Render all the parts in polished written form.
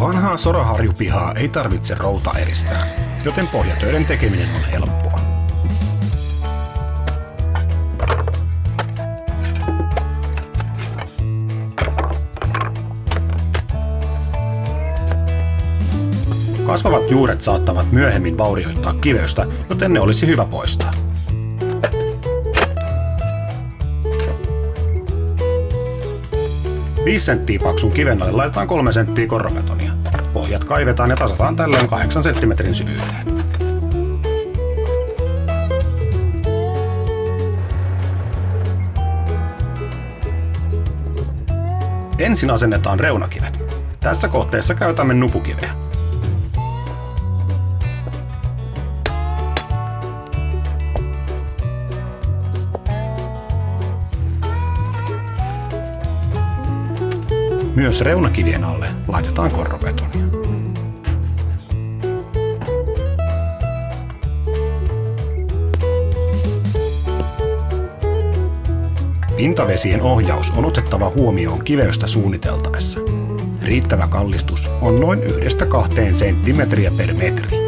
Vanhaa soraharjupihaa ei tarvitse routa eristää, joten pohjatöiden tekeminen on helppoa. Kasvavat juuret saattavat myöhemmin vaurioittaa kiveystä, joten ne olisi hyvä poistaa. Viisi senttiä paksun kiven alle laitetaan 3 senttiä korropetonia. Pohjat kaivetaan ja tasataan tällöin 8 senttimetrin syvyyteen. Ensin asennetaan reunakivet. Tässä kohteessa käytämme nupukiveä. Myös reunakivien alle laitetaan korropetonia. Pintavesien ohjaus on otettava huomioon kiveystä suunniteltaessa. Riittävä kallistus on noin 1–2 senttimetriä per metri.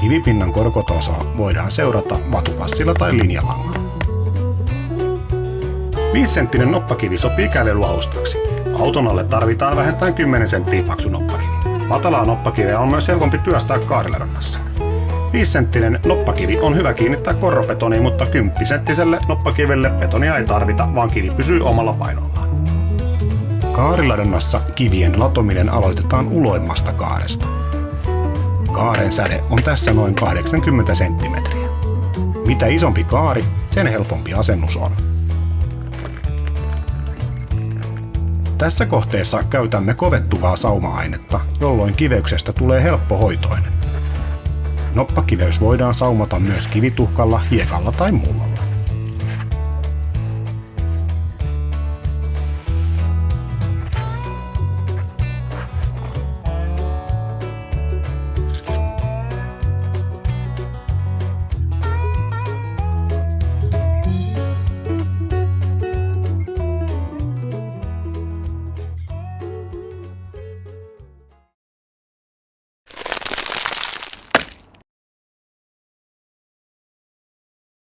Kivipinnan korkotasoa voidaan seurata vatupassilla tai linjalangalla. 5-senttinen noppakivi sopii kävelyalustaksi. Auton alle tarvitaan vähintään 10 senttiä paksu noppakivi. Matalaa noppakiveä on myös helpompi työstää kaariladonnassa. 5-senttinen noppakivi on hyvä kiinnittää korropetoniin, mutta 10-senttiselle noppakivelle betonia ei tarvita, vaan kivi pysyy omalla painollaan. Kaariladonnassa kivien latominen aloitetaan uloimmasta kaaresta. Kaaren säde on tässä noin 80 senttimetriä. Mitä isompi kaari, sen helpompi asennus on. Tässä kohteessa käytämme kovettuvaa sauma-ainetta, jolloin kiveyksestä tulee helppohoitoinen. Noppakiveys voidaan saumata myös kivituhkalla, hiekalla tai mullalla.